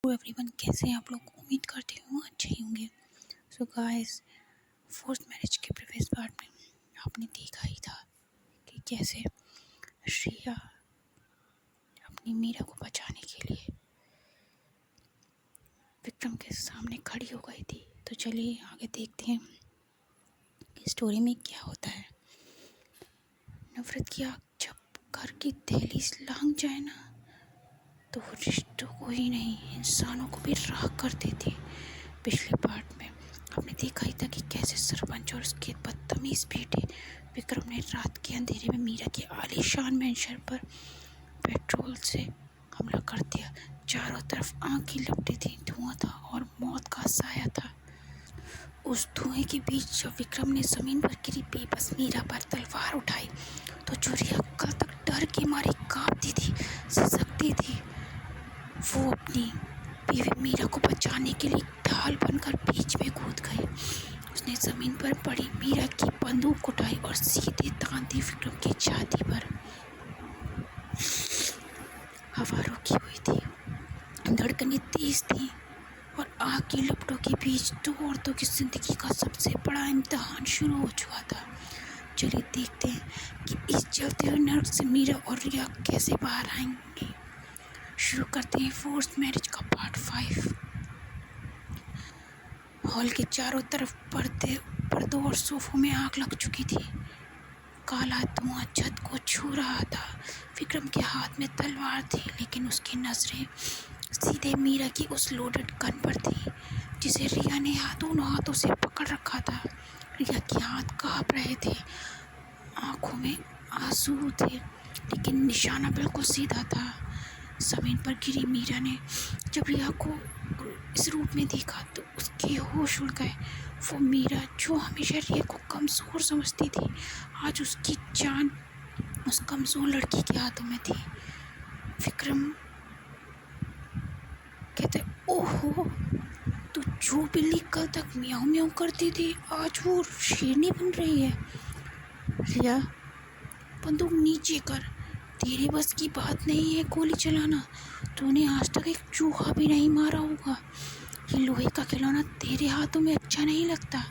Hello everyone, कैसे हैं आप लोग। उम्मीद करती हूँ अच्छे ही होंगे। सो गाइस, फोर्थ मैरिज के प्रीवियस पार्ट में आपने देखा ही था कि कैसे श्रेया अपनी मीरा को बचाने के लिए विक्रम के सामने खड़ी हो गई थी। तो चलिए आगे देखते हैं कि स्टोरी में क्या होता है। नफरत की आग जब घर की दहलीज लांघ जाए ना, तो वो रिश्तों को ही नहीं, इंसानों को भी राख कर देती। पिछले पार्ट में आपने देखा ही था कि कैसे सरपंच और उसके बदतमीज बेटे विक्रम ने रात के अंधेरे में मीरा के आलीशान मेंशन पर पेट्रोल से हमला कर दिया। चारों तरफ आग की लपटें थी, धुआं था और मौत का साया था। उस धुएं के बीच जब विक्रम ने जमीन पर गिरी बेबस मीरा पर तलवार उठाई, तो जो रिया कल तक डर के मारे कांपती थी, सिसकती थी, वो अपनी बीवी मीरा को बचाने के लिए ढाल बनकर बीच में कूद गई। उसने जमीन पर पड़ी मीरा की बंदूक उठाई और सीधे तान दी विक्रम की छाती पर। हवा रुकी हुई थी, धड़कनें तेज थी और आग की लपटों के बीच दो औरतों की जिंदगी का सबसे बड़ा इम्तिहान शुरू हो चुका था। चलिए देखते हैं कि इस जलते हुए नरक से मीरा और रिया कैसे बाहर आएंगे। शुरू करते हैं फोर्थ मैरिज का पार्ट 5। हॉल के चारों तरफ पर्दों और सोफों में आग लग चुकी थी। काला धुआं छत को छू रहा था। विक्रम के हाथ में तलवार थी, लेकिन उसकी नजरें सीधे मीरा की उस लोडेड गन पर थी जिसे रिया ने दोनों हाथों से पकड़ रखा था। रिया के हाथ कांप रहे थे, आंखों में आंसू थे, लेकिन निशाना बिल्कुल सीधा था। जमीन पर गिरी मीरा ने जब रिया को इस रूप में देखा तो उसके होश उड़ गए। वो मीरा जो हमेशा रिया को कमज़ोर समझती थी, आज उसकी जान उस कमज़ोर लड़की के हाथों में थी। विक्रम कहते, ओहो, तू जो बिल्ली कल तक म्याऊं म्याऊं करती थी, आज वो शेरनी बन रही है। रिया, बंदूक नीचे कर, तेरे बस की बात नहीं है गोली चलाना। तूने आज तक एक चूहा भी नहीं मारा होगा। ये लोहे का खिलौना तेरे हाथों में अच्छा नहीं लगता।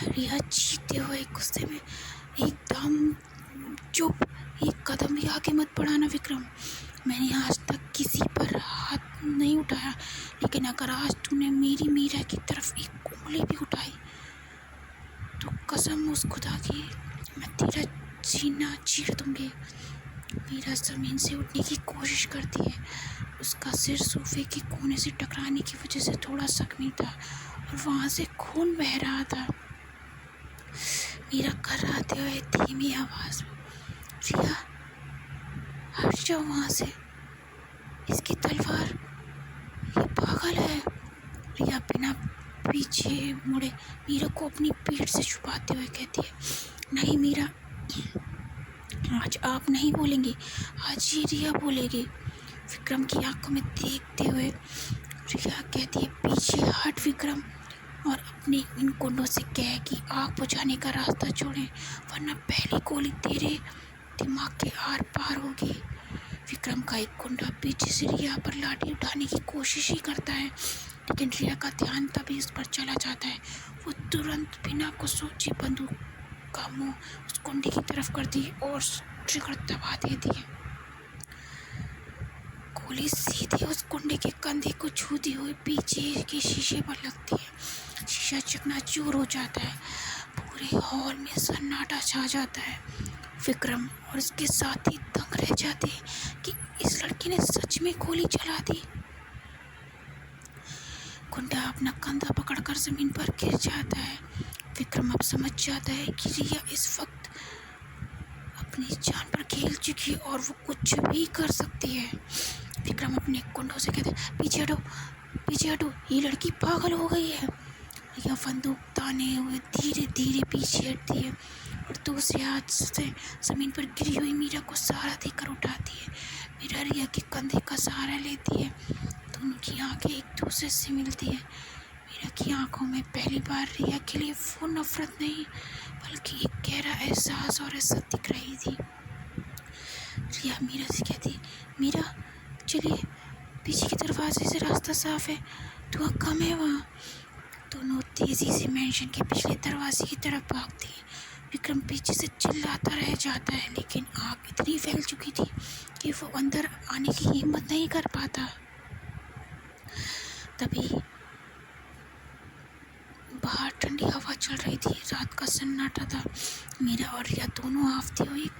रिया चीखते हुए गुस्से में, एकदम चुप, एक कदम भी आगे मत बढ़ाना विक्रम। मैंने आज तक किसी पर हाथ नहीं उठाया, लेकिन अगर आज तूने मेरी मीरा की तरफ एक उंगली भी उठाई तो कसम उस खुदा की, मैं तेरा सीना चीर दूंगी। मीरा जमीन से उठने की कोशिश करती है। उसका सिर सोफे के कोने से टकराने की वजह से थोड़ा जख्मी था और वहाँ से खून बह रहा था। मीरा कराते हुए धीमी आवाज में, रिया, हट जाओ वहाँ से, इसकी तलवार, ये पागल है। रिया बिना पीछे मुड़े मीरा को अपनी पीठ से छुपाते हुए कहती है, नहीं मीरा, आज आप नहीं बोलेंगे, आज ये रिया बोलेगी। विक्रम की आंखों में देखते हुए रिया कहती है, पीछे हट विक्रम, और अपने इन कुंडों से कह कि आग बुझाने का रास्ता छोड़ें, वरना पहली गोली तेरे दिमाग के आर पार होगी। विक्रम का एक कुंडा पीछे से रिया पर लाठी उठाने की कोशिश ही करता है, लेकिन रिया का ध्यान तभी इस पर चला जाता है। वो तुरंत बिना कुछ सोचे बंदूक का मुंह उस कुंडे की तरफ करती है और ट्रिगर दबा देती है। गोली सीधे उस कुंडे के कंधे को छूती हुई पीछे के शीशे पर लगती है। शीशा चकनाचूर हो जाता है। पूरे हॉल में सन्नाटा छा जाता है। विक्रम और उसके साथी दंग रह जाते हैं कि इस लड़की ने सच में गोली चला दी। कुंडा अपना कंधा पकड़कर जमीन पर गिर जाता है। विक्रम अब समझ जाता है कि रिया इस वक्त अपनी जान पर खेल चुकी है और वो कुछ भी कर सकती है। विक्रम अपने कुंडों से कहते, पीछे हटो, ये लड़की पागल हो गई है। रिया बंदूक ताने हुए धीरे धीरे पीछे हटती है और दूसरे हाथ से जमीन पर गिरी हुई मीरा को सहारा देकर उठाती है। मीरा रिया के कंधे का सहारा लेती है। दोनों की आंखें एक दूसरे से मिलती है। मीरा की आंखों में पहली बार रिया के लिए वो नफरत नहीं, बल्कि एक गहरा एहसास और इज्जत दिख रही थी। रिया मीरा से कहती, मीरा चलिए, पीछे के दरवाजे से रास्ता साफ है, धुआं कम है वहाँ। दोनों तेजी से मेंशन के पिछले दरवाजे की तरफ भागते हैं। विक्रम पीछे से चिल्लाता रह जाता है, लेकिन आग इतनी फैल चुकी थी कि वो अंदर आने की हिम्मत नहीं कर पाता। तभी बाहर ठंडी हवा चल रही थी, रात का सन्नाटा था। मीरा और रिया दोनों हाफती हुई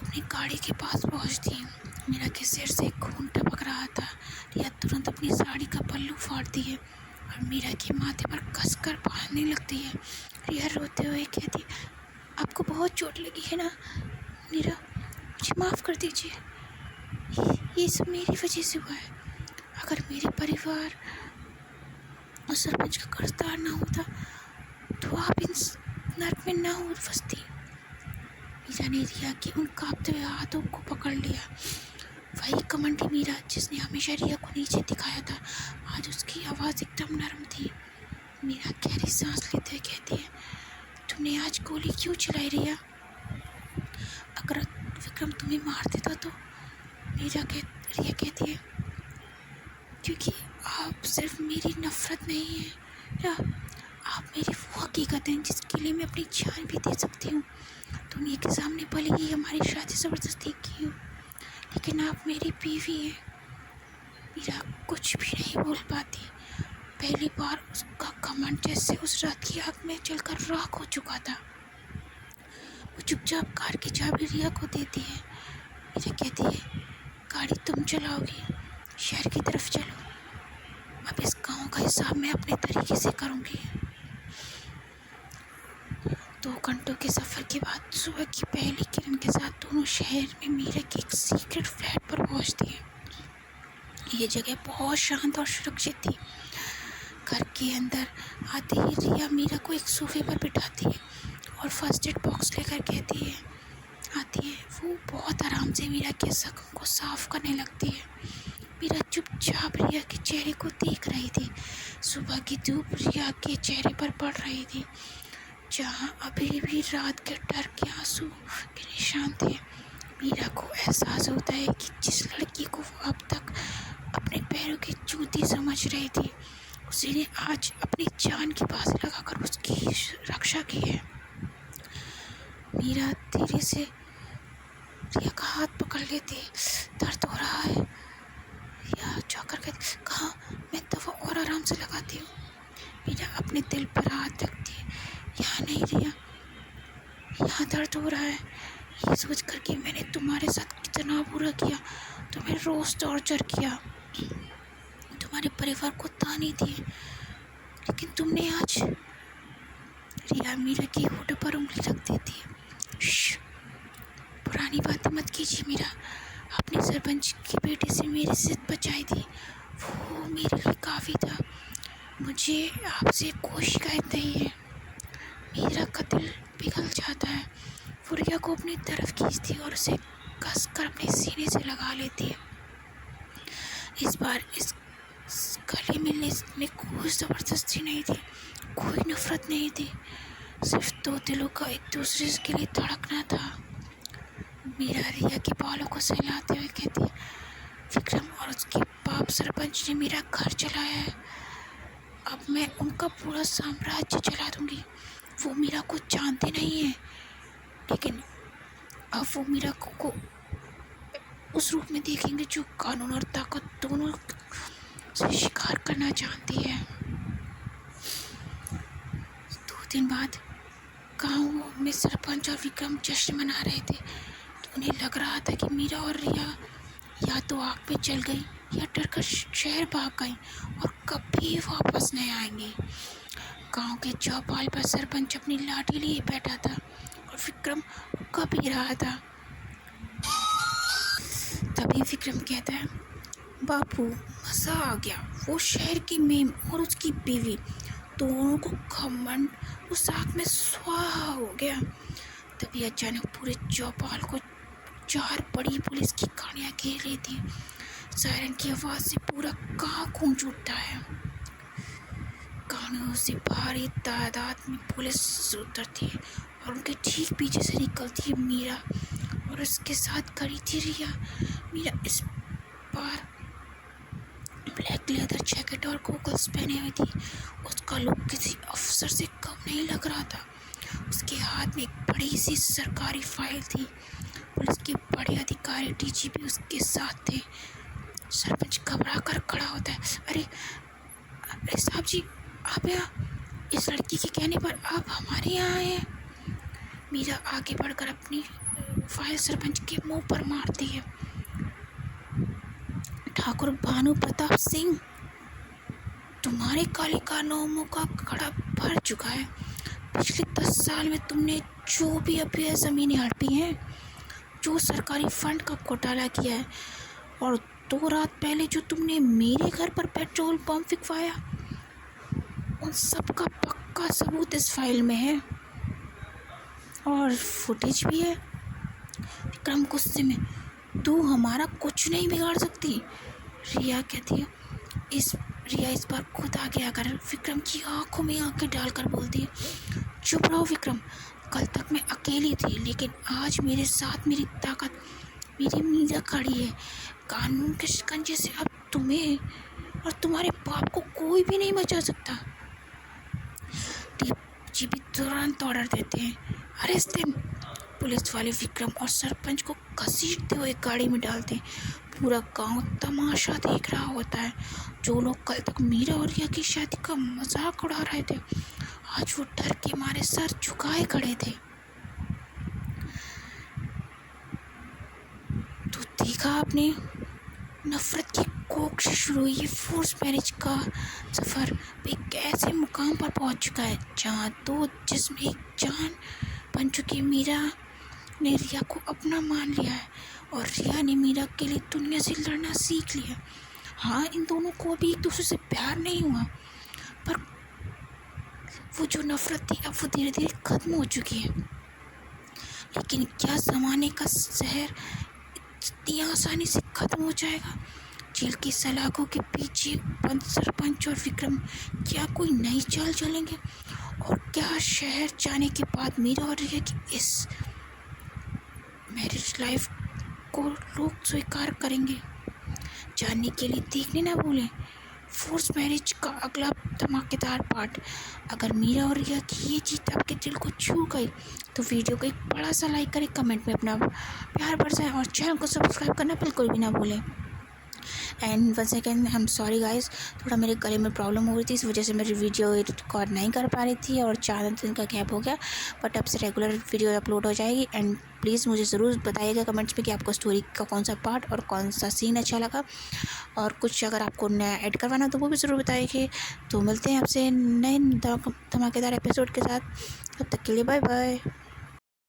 अपनी गाड़ी के पास पहुंचती। मीरा के सिर से खून टपक रहा था। रिया तुरंत अपनी साड़ी का पल्लू फाड़ती है और मीरा के माथे पर कसकर बांधने लगती है। रिया रोते हुए कहती, आपको बहुत चोट लगी है ना मीरा, मुझे माफ़ कर दीजिए, ये सब मेरी वजह से हुआ है। अगर मेरे परिवार और सरपंच का कर्जदार ना होता तो आप इस नर्क में ना हो फंसती। मीरा ने रिया के उन कांपते हुए हाथों को पकड़ लिया। वही कमंडी मीरा जिसने हमेशा रिया को नीचे दिखाया था, आज उसकी आवाज़ एकदम नरम थी। मीरा गहरी सांस लेते हुए कहती है, तुमने आज गोली क्यों चलाई रिया? अगर विक्रम तुम्हें मार देता तो? रिया कहती है, क्योंकि आप सिर्फ मेरी नफरत नहीं है या आप मेरी वो हकीकत हैं जिसके लिए मैं अपनी जान भी दे सकती हूँ। दुनिया के सामने भले ही हमारी शादी ज़बरदस्ती की हो, लेकिन आप मेरी बीवी हैं। मीरा कुछ भी नहीं बोल पाती। पहली बार उसका घमंड जैसे उस रात की आग में जलकर राख हो चुका था। वो चुपचाप कार की चाबी रिया को देती है। मीरा कहती है, गाड़ी तुम चलाओगी, शहर की तरफ चलो, अब इस गांव का हिसाब मैं अपने तरीके से करूँगी। 2 घंटों के सफ़र के बाद सुबह की पहली किरण के साथ दोनों शहर में मीरा के एक सीक्रेट फ्लैट पर पहुंचती है। ये जगह बहुत शांत और सुरक्षित थी। घर के अंदर आते ही रिया मीरा को एक सोफे पर बिठाती है और फर्स्ट एड बॉक्स लेकर आती है। वो बहुत आराम से मीरा के जख्म को साफ करने लगती है। मीरा चुपचाप रिया के चेहरे को देख रही थी। सुबह की धूप रिया के चेहरे पर पड़ रही थी, जहाँ अभी भी रात के डर के आंसू के निशान थे। मीरा को एहसास होता है कि जिस लड़की को वो अब तक अपने पैरों की जूती समझ रही थी, उसी ने आज अपनी जान की बाजी लगाकर उसकी रक्षा की है। मीरा धीरे से रिया का हाथ पकड़ लेती, दर्द हो रहा है या जाकर कहती, कहाँ? मैं दवा और आराम से लगाती हूँ। मीरा अपने दिल पर हाथ रखती है, यहाँ नहीं रिया, यहाँ दर्द हो रहा है। ये सोच कर कि मैंने तुम्हारे साथ कितना बुरा किया, तुम्हें रोज़ टॉर्चर किया, तुम्हारे परिवार को ताने दिए, लेकिन तुमने आज। रिया मीरा की होठ पर उंगली रख देती है। पुरानी बातें मत कीजिए मीरा, अपने सरपंच की बेटी से मेरी इज्जत बचाई थी, वो मेरे लिए काफ़ी था। मुझे आपसे कोई शिकायत नहीं है। मीरा का दिल पिघल जाता है। वो रिया को अपनी तरफ खींचती और उसे कसकर अपने सीने से लगा लेती है। इस बार इस गले मिलने में कोई ज़बरदस्ती नहीं थी, कोई नफरत नहीं थी, सिर्फ 2 दिलों का एक दूसरे के लिए धड़कना था। मीरा रिया के बालों को सहलाते हुए कहती है, विक्रम और उसके बाप सरपंच ने मेरा घर चलाया है, अब मैं उनका पूरा साम्राज्य चला दूंगी। वो मीरा को जानते नहीं है, लेकिन अब वो मीरा को उस रूप में देखेंगे जो कानून और ताकत दोनों से शिकार करना चाहती है। 2 दिन बाद गाँव में सरपंच और विक्रम जश्न मना रहे थे। उन्हें लग रहा था कि मीरा और रिया या तो आग में जल गई या डरकर शहर भाग गई और कभी वापस नहीं आएंगे। गांव के चौपाल पर सरपंच अपनी लाठी लिए बैठा था और विक्रम हुक्का पी रहा था। तभी विक्रम कहता है, बापू मज़ा आ गया, वो शहर की मेम और उसकी बीवी दोनों को घमंड उस आग में स्वाहा हो गया। तभी अचानक पूरे चौपाल को 4 बड़ी पुलिस की गाड़ियाँ घेर लेती हैं। सायरन की आवाज़ से पूरा गाँव गूंज उठता है। गाड़ियों से भारी तादाद में पुलिस उतरती है और उनके ठीक पीछे से निकलती है मीरा और उसके साथ खड़ी थी रिया। मीरा इस बार ब्लैक लेदर जैकेट और गॉगल्स पहने हुई थी। उसका लुक किसी अफसर से कम नहीं लग रहा था। उसके हाथ में एक बड़ी सी सरकारी फाइल थी। पुलिस के बड़े अधिकारी डीजीपी उसके साथ थे। सरपंच घबरा कर खड़ा होता है। अरे अरे साहब जी, आप यहाँ, इस लड़की के कहने पर आप हमारे यहाँ आए हैं। मीरा आगे बढ़कर अपनी फाइल सरपंच के मुंह पर मारती है। ठाकुर भानु प्रताप सिंह, तुम्हारे काले कारनामों का घड़ा भर चुका है। पिछले 10 साल में तुमने जो भी अवैध ज़मीनें हड़पी हैं, जो सरकारी फंड का घोटाला किया है, और 2 रात पहले जो तुमने मेरे घर पर पेट्रोल पंप फिकवाया, उन सब का पक्का सबूत इस फाइल में है और फुटेज भी है। विक्रम गुस्से में, तू हमारा कुछ नहीं बिगाड़ सकती। रिया कहती है, रिया इस बार खुद आगे आकर विक्रम की आंखों में आंखें डालकर बोलती है, चुप रहो विक्रम, कल तक मैं अकेली थी, लेकिन आज मेरे साथ मेरी ताकत, मेरी मीरा खड़ी है। कानून के शिकंजे से अब तुम्हें और तुम्हारे बाप को कोई भी नहीं बचा सकता। डीजीपी तुरंत ऑर्डर देते हैं, अरेस्ट हिम। पुलिस वाले विक्रम और सरपंच को घसीटते हुए गाड़ी में डालते हैं। पूरा गांव तमाशा देख रहा होता है। जो लोग कल तक मीरा और रिया की शादी का मजाक उड़ा रहे थे, आज वो डर के मारे सर झुकाए खड़े थे। तो देखा आपने, नफरत की कोख से शुरू हुई ये फोर्स मैरिज का सफ़र एक ऐसे मुकाम पर पहुंच चुका है जहां 2 जिस्म एक जान बन चुकी मीरा ने रिया को अपना मान लिया है और रिया ने मीरा के लिए दुनिया से लड़ना सीख लिया। हाँ, इन दोनों को भी एक दूसरे से प्यार नहीं हुआ, पर वो जो नफरत थी अब वो धीरे धीरे ख़त्म हो चुकी है। लेकिन क्या ज़माने का जहर इतनी आसानी से ख़त्म हो जाएगा? जेल की सलाखों के पीछे बंद सरपंच और विक्रम क्या कोई नई चाल चलेंगे? और क्या शहर जाने के बाद मीरा और रिया की इस मैरिज लाइफ को लोग स्वीकार करेंगे? जानने के लिए देखने ना भूलें फोर्स मैरिज का अगला धमाकेदार पार्ट। अगर मीरा और रिया की ये जीत आपके दिल को छू गई तो वीडियो को एक बड़ा सा लाइक करें, कमेंट में अपना प्यार बरसाएं और चैनल को सब्सक्राइब करना बिल्कुल भी ना भूलें। And one second, I am sorry guys, थोड़ा मेरे गले में प्रॉब्लम हो रही थी, इस वजह से मेरी वीडियो रिकॉर्ड नहीं कर पा रही थी और 4 दिन का गैप हो गया, बट अब से रेगुलर वीडियो अपलोड हो जाएगी। एंड प्लीज़ मुझे ज़रूर बताइएगा कमेंट्स में कि आपको स्टोरी का कौन सा पार्ट और कौन सा सीन अच्छा लगा, और कुछ अगर आपको नया ऐड करवाना तो वो भी ज़रूर बताइए। तो मिलते हैं आपसे नए धमाकेदार एपिसोड के साथ, तब तक के लिए बाय बाय।